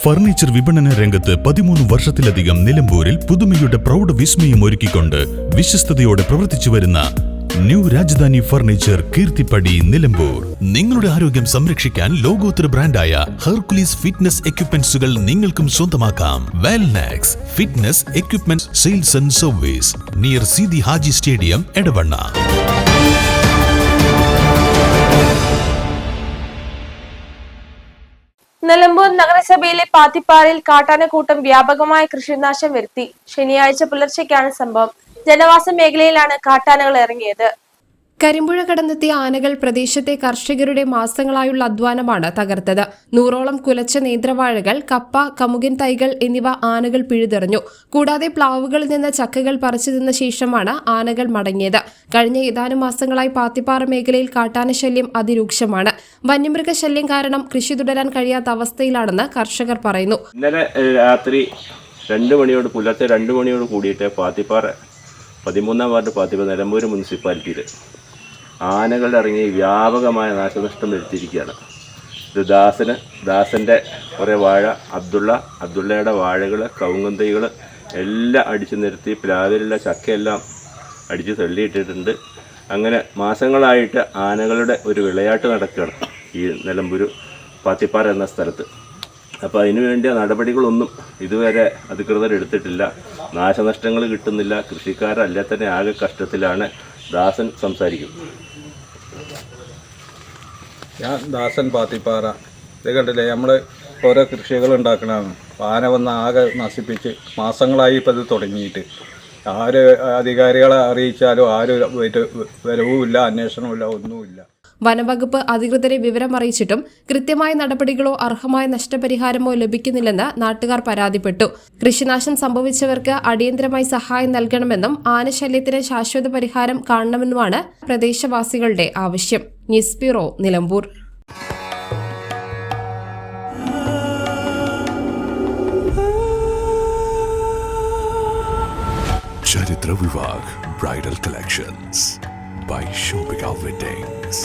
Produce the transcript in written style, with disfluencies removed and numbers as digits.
Furniture വിപണന രംഗത്ത് 13 വർഷത്തിലധികം നിലമ്പൂരിൽ പുതുമയുടെ പ്രൗഢ വിസ്മയം ഒരുക്കിക്കൊണ്ട് വിശ്വസ്തയോടെ പ്രവർത്തിച്ചു വരുന്ന ന്യൂ രാജധാനി ഫർണിച്ചർ കീർത്തിപ്പടി നിലമ്പൂർ. നിങ്ങളുടെ ആരോഗ്യം സംരക്ഷിക്കാൻ ലോകോത്തര ബ്രാൻഡായ ഹെർക്കുലീസ് ഫിറ്റ്നസ് എക്യുപ്മെന്റ്സുകൾ നിങ്ങൾക്കും സ്വന്തമാക്കാം. Wellnex fitness equipment sales and service near Seethi Haji stadium, Edavanna. Nilambur നഗരസഭയിലെ പാത്തിപ്പാറയിൽ കാട്ടാനക്കൂട്ടം വ്യാപകമായ കൃഷിനാശം വരുത്തി. ശനിയാഴ്ച പുലർച്ചയ്ക്കാണ് സംഭവം. ജനവാസ മേഖലയിലാണ് കാട്ടാനകൾ ഇറങ്ങിയത്. കരിമ്പുഴ കടന്നെത്തിയ ആനകൾ പ്രദേശത്തെ കർഷകരുടെ മാസങ്ങളായുള്ള അധ്വാനമാണ് തകർത്തത്. 100ഓളം കുലച്ച നേന്ത്രവാഴകൾ, കപ്പ, കമുകിൻ തൈകൾ എന്നിവ ആനകൾ പിഴുതെറിഞ്ഞു. കൂടാതെ പ്ലാവുകളിൽ നിന്ന് ചക്കകൾ പറിച്ചു തിന്ന ശേഷമാണ് ആനകൾ മടങ്ങിയത്. കഴിഞ്ഞ ഏതാനും മാസങ്ങളായി പാത്തിപ്പാറ മേഖലയിൽ കാട്ടാനശല്യം അതിരൂക്ഷമാണ്. വന്യമൃഗശല്യം കാരണം കൃഷി തുടരാൻ കഴിയാത്ത അവസ്ഥയിലാണെന്ന് കർഷകർ പറയുന്നു. ഇന്നലെ രാത്രി 2 മണിയോട് പുലർച്ചെ 2 മണിയോട് കൂടിയിട്ട് പാത്തിപ്പാറ 13-ാം വാർഡ് പാത്തിപ്പാറ നിലമ്പൂർ മുനിസിപ്പാലിറ്റിയിൽ ആനകൾ ഇറങ്ങി വ്യാപകമായ നാശനഷ്ടം വരുത്തിയിരിക്കുകയാണ്. ഇത് ദാസൻ്റെ കുറേ വാഴ, അബ്ദുള്ളയുടെ വാഴകൾ, കവുങ്ങൻ തൈകൾ എല്ലാം അടിച്ചു നിരത്തി, പ്ലാവിലുള്ള ചക്കയെല്ലാം അടിച്ച് തള്ളിയിട്ടിട്ടുണ്ട്. അങ്ങനെ മാസങ്ങളായിട്ട് ആനകളുടെ ഒരു വിളയാട്ട് നടക്കുകയാണ് ഈ നിലമ്പൂർ പാത്തിപ്പാറ എന്ന സ്ഥലത്ത്. അപ്പോൾ അതിനുവേണ്ടിയ നടപടികളൊന്നും ഇതുവരെ അധികൃതർ എടുത്തിട്ടില്ല. നാശനഷ്ടങ്ങൾ കിട്ടുന്നില്ല. കൃഷിക്കാരല്ലേ തന്നെ ആകെ കഷ്ടത്തിലാണ്. ദാസൻ സംസാരിക്കും. ഞാൻ ദാസൻ പാത്തിപ്പാറ. ഇത് കണ്ടില്ലേ, നമ്മൾ ഓരോ കൃഷികൾ ഉണ്ടാക്കണതാണ്. ആന വന്ന് ആകെ നശിപ്പിച്ച് മാസങ്ങളായി ഇപ്പോൾ ഇത് തുടങ്ങിയിട്ട്. ആര് അധികാരികളെ അറിയിച്ചാലും ആരും വരവുമില്ല, അന്വേഷണമില്ല, ഒന്നുമില്ല. വനംവകുപ്പ് അധികൃതരെ വിവരം അറിയിച്ചിട്ടും കൃത്യമായ നടപടികളോ അർഹമായ നഷ്ടപരിഹാരമോ ലഭിക്കുന്നില്ലെന്ന് നാട്ടുകാർ പരാതിപ്പെട്ടു. കൃഷിനാശം സംഭവിച്ചവർക്ക് അടിയന്തരമായി സഹായം നൽകണമെന്നും ആനശല്യത്തിന് ശാശ്വത പരിഹാരം കാണണമെന്നുമാണ് പ്രദേശവാസികളുടെ ആവശ്യം. News bureau, Nilambur. Charithra Vivah bridal collections by Shobhika Weddings.